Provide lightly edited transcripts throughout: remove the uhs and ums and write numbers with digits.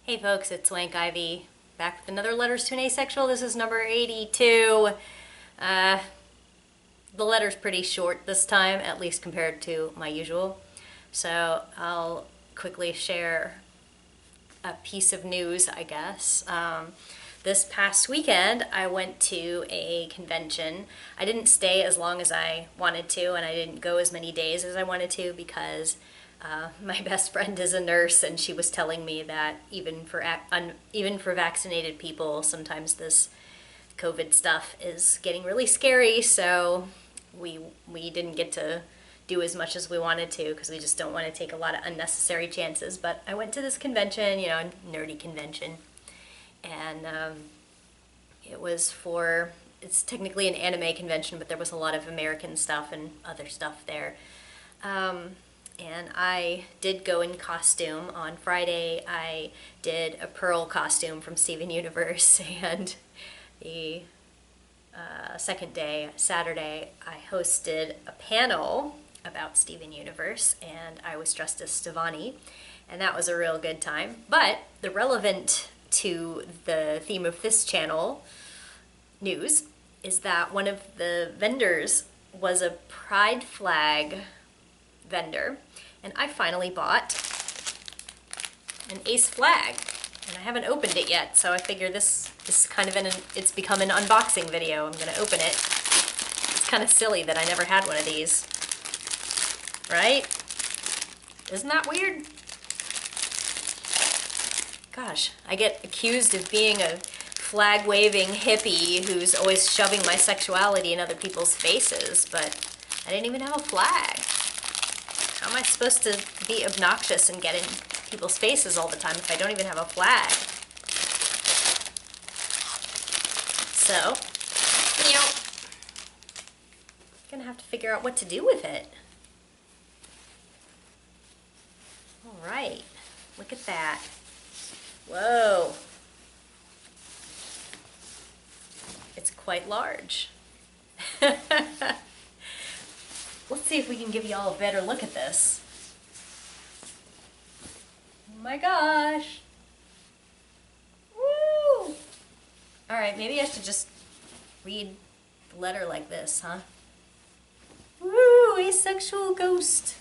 Hey folks, it's Swank Ivy, back with another Letters to an Asexual. This is number 82. The letter's pretty short this time, at least compared to my usual. So I'll quickly share a piece of news, I guess. This past weekend, I went to a convention. I didn't stay as long as I wanted to, and I didn't go as many days as I wanted to because my best friend is a nurse, and she was telling me that even for vaccinated people, sometimes this COVID stuff is getting really scary. So we didn't get to do as much as we wanted to because we just don't want to take a lot of unnecessary chances. But I went to this convention, a nerdy convention, and it's technically an anime convention, but there was a lot of American stuff and other stuff there. And I did go in costume. On Friday, I did a Pearl costume from Steven Universe, and the second day, Saturday, I hosted a panel about Steven Universe, and I was dressed as Stevani, and that was a real good time. But the relevant to the theme of this channel news is that one of the vendors was a pride flag vendor, and I finally bought an ace flag, and I haven't opened it yet, so I figure this is kind of it's become an unboxing video. I'm gonna open it. It's kind of silly that I never had one of these, right? Isn't that weird? Gosh, I get accused of being a flag-waving hippie who's always shoving my sexuality in other people's faces, but I didn't even have a flag. How am I supposed to be obnoxious and get in people's faces all the time if I don't even have a flag? So, I'm gonna have to figure out what to do with it. All right, look at that. Whoa. It's quite large. Let's see if we can give you all a better look at this. Oh my gosh. Woo! Alright, maybe I should just read the letter like this, huh? Woo! Asexual ghost.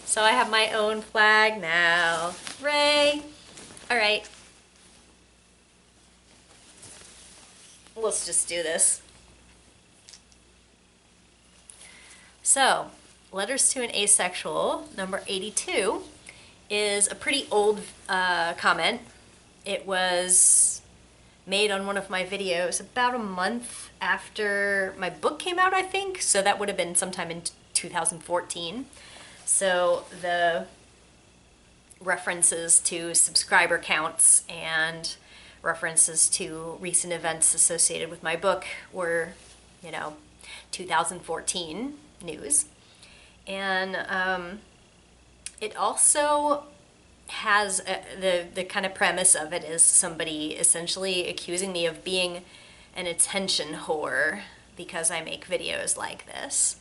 So I have my own flag now. Hooray! Alright. Let's just do this. So, Letters to an Asexual, number 82, is a pretty old comment. It was made on one of my videos about a month after my book came out, I think. So that would have been sometime in 2014. So the references to subscriber counts and references to recent events associated with my book were, 2014 news. And it also has the kind of premise of it is somebody essentially accusing me of being an attention whore because I make videos like this.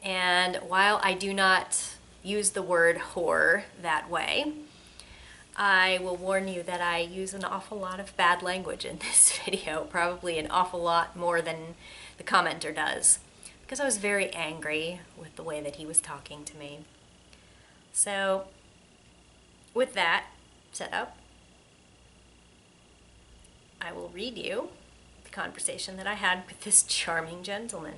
And while I do not use the word whore that way, I will warn you that I use an awful lot of bad language in this video, probably an awful lot more than the commenter does, because I was very angry with the way that he was talking to me. So, with that set up, I will read you the conversation that I had with this charming gentleman.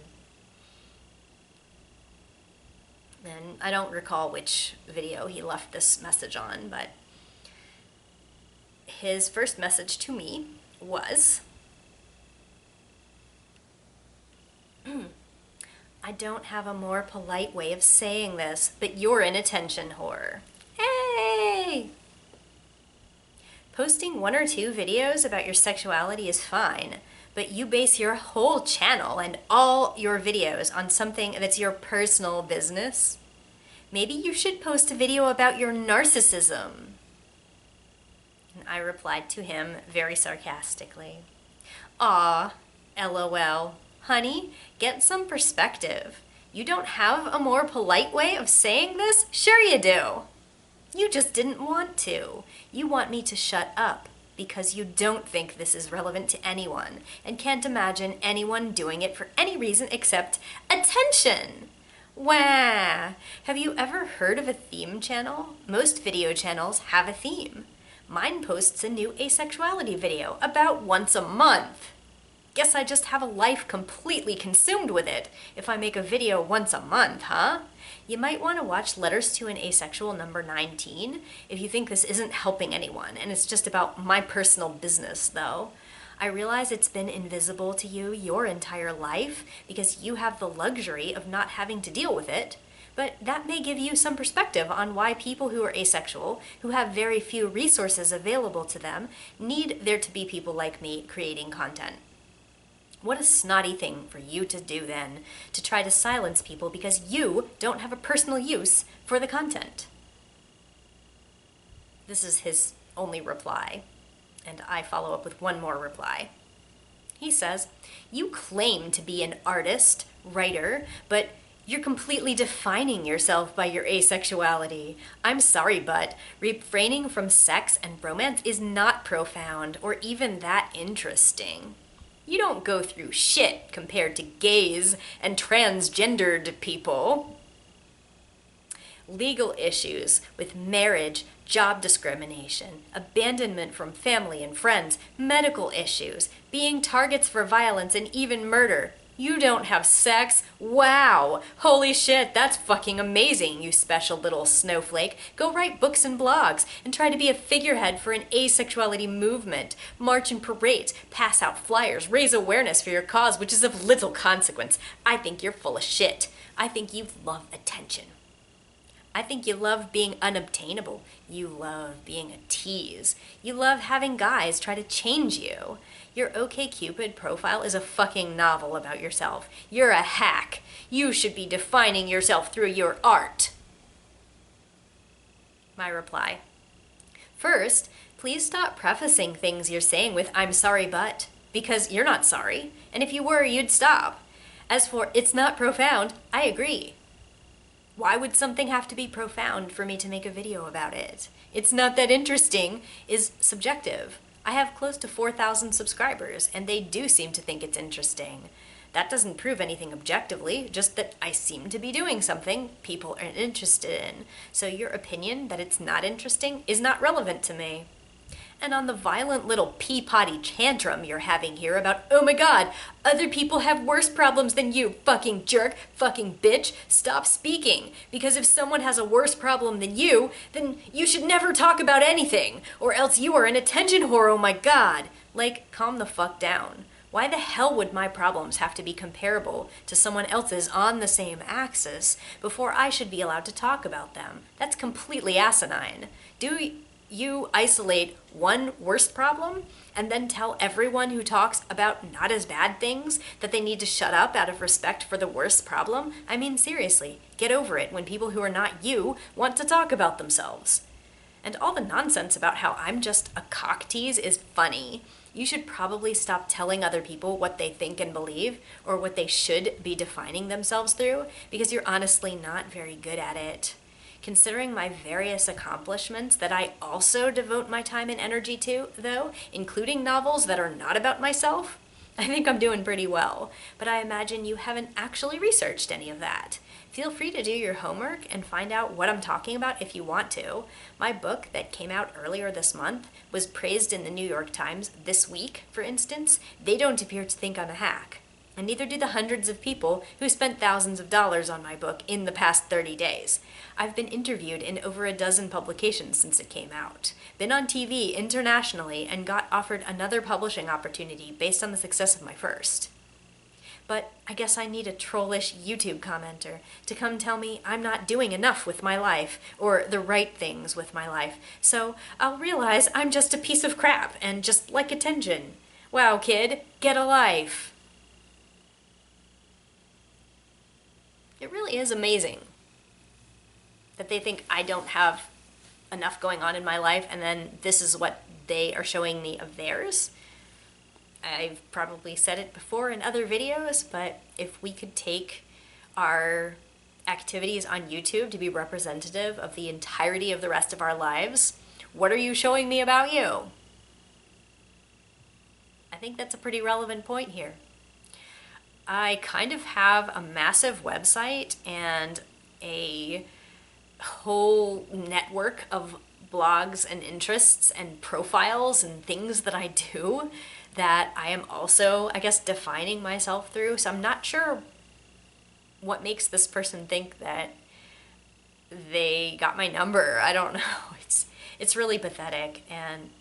And I don't recall which video he left this message on, but his first message to me was, I don't have a more polite way of saying this, but you're an attention whore. Hey! Posting 1 or 2 videos about your sexuality is fine, but you base your whole channel and all your videos on something that's your personal business. Maybe you should post a video about your narcissism. And I replied to him very sarcastically, "Aw, LOL, honey, get some perspective. You don't have a more polite way of saying this? Sure you do. You just didn't want to. You want me to shut up because you don't think this is relevant to anyone and can't imagine anyone doing it for any reason except attention. Wah! Have you ever heard of a theme channel? Most video channels have a theme. Mine posts a new asexuality video about once a month. Guess I just have a life completely consumed with it if I make a video once a month, huh? You might want to watch Letters to an Asexual number 19 if you think this isn't helping anyone and it's just about my personal business, though. I realize it's been invisible to you your entire life because you have the luxury of not having to deal with it, but that may give you some perspective on why people who are asexual, who have very few resources available to them, need there to be people like me creating content. What a snotty thing for you to do then, to try to silence people because you don't have a personal use for the content. This is his only reply, and I follow up with one more reply. He says, you claim to be an artist, writer, but you're completely defining yourself by your asexuality. I'm sorry, but refraining from sex and romance is not profound or even that interesting. You don't go through shit compared to gays and transgendered people. Legal issues with marriage, job discrimination, abandonment from family and friends, medical issues, being targets for violence and even murder. You don't have sex? Wow! Holy shit, that's fucking amazing, you special little snowflake. Go write books and blogs and try to be a figurehead for an asexuality movement. March in parades, pass out flyers, raise awareness for your cause, which is of little consequence. I think you're full of shit. I think you love attention. I think you love being unobtainable. You love being a tease. You love having guys try to change you. Your OkCupid profile is a fucking novel about yourself. You're a hack. You should be defining yourself through your art. My reply. First, please stop prefacing things you're saying with "I'm sorry, but," because you're not sorry. And if you were, you'd stop. As for "it's not profound," I agree. Why would something have to be profound for me to make a video about it? "It's not that interesting" is subjective. I have close to 4,000 subscribers, and they do seem to think it's interesting. That doesn't prove anything objectively, just that I seem to be doing something people are interested in. So your opinion that it's not interesting is not relevant to me. And on the violent little pea-potty tantrum you're having here about, "Oh my god, other people have worse problems than you, fucking jerk, fucking bitch," stop speaking. Because if someone has a worse problem than you, then you should never talk about anything, or else you are an attention whore, oh my god. Like, calm the fuck down. Why the hell would my problems have to be comparable to someone else's on the same axis before I should be allowed to talk about them? That's completely asinine. Do you isolate one worst problem and then tell everyone who talks about not as bad things that they need to shut up out of respect for the worst problem? I mean, seriously, get over it when people who are not you want to talk about themselves. And all the nonsense about how I'm just a cock tease is funny. You should probably stop telling other people what they think and believe or what they should be defining themselves through because you're honestly not very good at it. Considering my various accomplishments that I also devote my time and energy to, though, including novels that are not about myself, I think I'm doing pretty well, but I imagine you haven't actually researched any of that. Feel free to do your homework and find out what I'm talking about if you want to. My book that came out earlier this month was praised in the New York Times this week, for instance. They don't appear to think I'm a hack. And neither do the hundreds of people who spent thousands of dollars on my book in the past 30 days. I've been interviewed in over a dozen publications since it came out, been on TV internationally, and got offered another publishing opportunity based on the success of my first. But I guess I need a trollish YouTube commenter to come tell me I'm not doing enough with my life, or the right things with my life, so I'll realize I'm just a piece of crap and just like attention. Wow, kid, get a life. It really is amazing that they think I don't have enough going on in my life, and then this is what they are showing me of theirs. I've probably said it before in other videos, but if we could take our activities on YouTube to be representative of the entirety of the rest of our lives, what are you showing me about you? I think that's a pretty relevant point here. I kind of have a massive website and a whole network of blogs and interests and profiles and things that I do that I am also, I guess, defining myself through. So I'm not sure what makes this person think that they got my number. I don't know. It's really pathetic and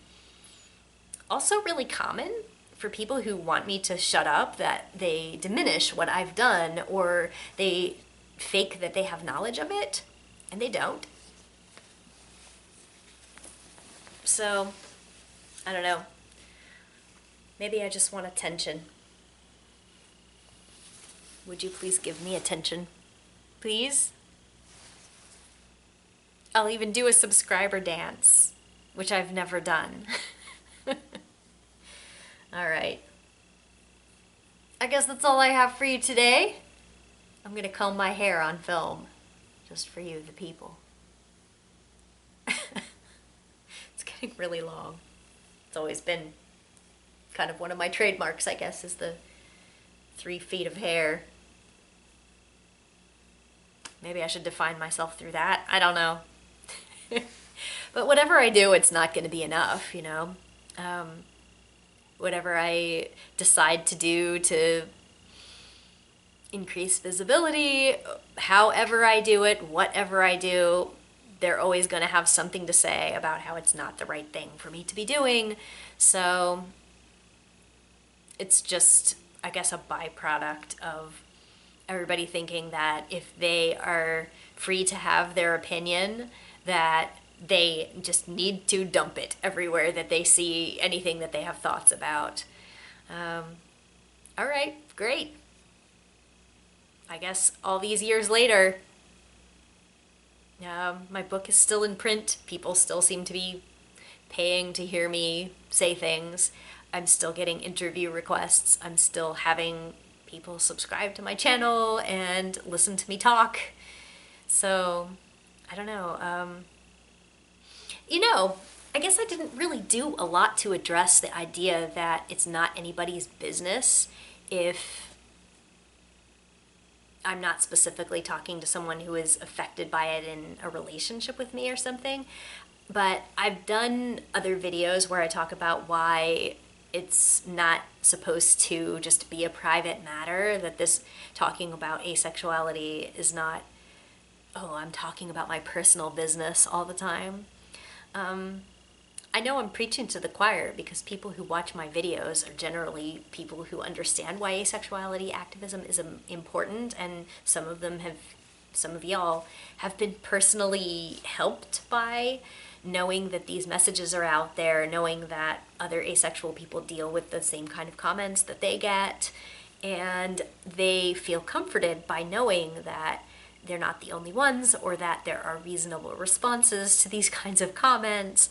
also really common for people who want me to shut up, that they diminish what I've done or they fake that they have knowledge of it, and they don't. So, I don't know. Maybe I just want attention. Would you please give me attention? Please? I'll even do a subscriber dance, which I've never done. All right. I guess that's all I have for you today. I'm gonna comb my hair on film, just for you, the people. It's getting really long. It's always been kind of one of my trademarks, I guess, is the 3 feet of hair. Maybe I should define myself through that. I don't know. But whatever I do, it's not going to be enough, you know? Whatever I decide to do to increase visibility, however I do it, whatever I do, they're always going to have something to say about how it's not the right thing for me to be doing. So it's just, I guess, a byproduct of everybody thinking that if they are free to have their opinion, that they just need to dump it everywhere that they see anything that they have thoughts about. All right, great. I guess all these years later, my book is still in print. People still seem to be paying to hear me say things. I'm still getting interview requests. I'm still having people subscribe to my channel and listen to me talk. So, I don't know. You know, I guess I didn't really do a lot to address the idea that it's not anybody's business if I'm not specifically talking to someone who is affected by it in a relationship with me or something. But I've done other videos where I talk about why it's not supposed to just be a private matter, that this talking about asexuality is not, oh, I'm talking about my personal business all the time. I know I'm preaching to the choir because people who watch my videos are generally people who understand why asexuality activism is important, and some of y'all have been personally helped by knowing that these messages are out there, knowing that other asexual people deal with the same kind of comments that they get, and they feel comforted by knowing that they're not the only ones, or that there are reasonable responses to these kinds of comments.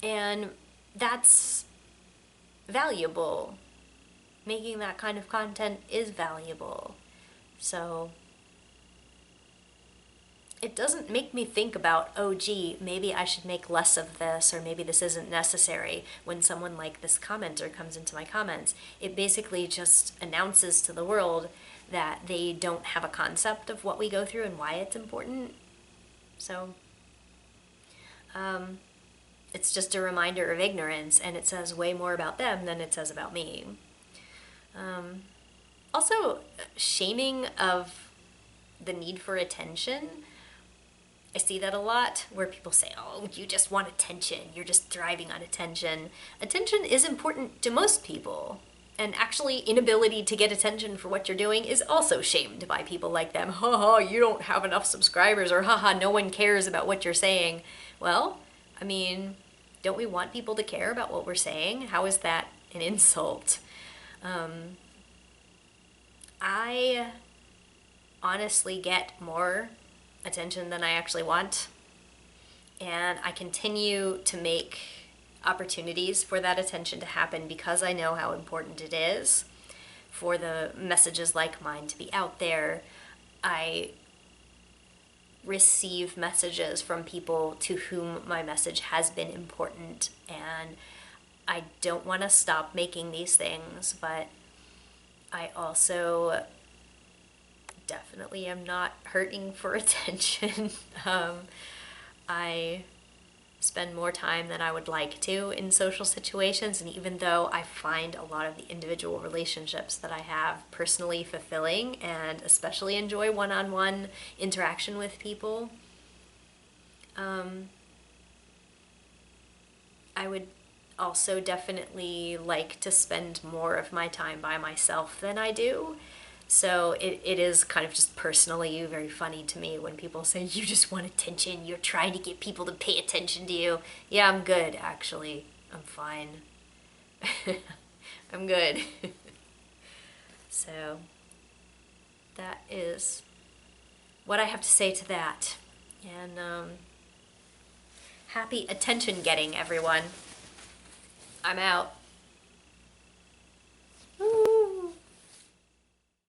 And that's valuable. Making that kind of content is valuable. So it doesn't make me think about, oh gee, maybe I should make less of this, or maybe this isn't necessary when someone like this commenter comes into my comments. It basically just announces to the world that they don't have a concept of what we go through and why it's important. So, it's just a reminder of ignorance, and it says way more about them than it says about me. Also, shaming of the need for attention. I see that a lot, where people say, oh, you just want attention, you're just thriving on attention. Attention is important to most people. And actually, inability to get attention for what you're doing is also shamed by people like them. Haha, you don't have enough subscribers, or haha, no one cares about what you're saying. Well, I mean, don't we want people to care about what we're saying? How is that an insult? I honestly get more attention than I actually want. And I continue to make opportunities for that attention to happen because I know how important it is. for the messages like mine to be out there. I receive messages from people to whom my message has been important, and I don't want to stop making these things, but I also definitely am not hurting for attention. I spend more time than I would like to in social situations, and even though I find a lot of the individual relationships that I have personally fulfilling and especially enjoy one-on-one interaction with people, I would also definitely like to spend more of my time by myself than I do. So it is kind of just personally very funny to me when people say, you just want attention, you're trying to get people to pay attention to you. Yeah, I'm good, actually. I'm fine. I'm good. So that is what I have to say to that. And happy attention getting, everyone. I'm out.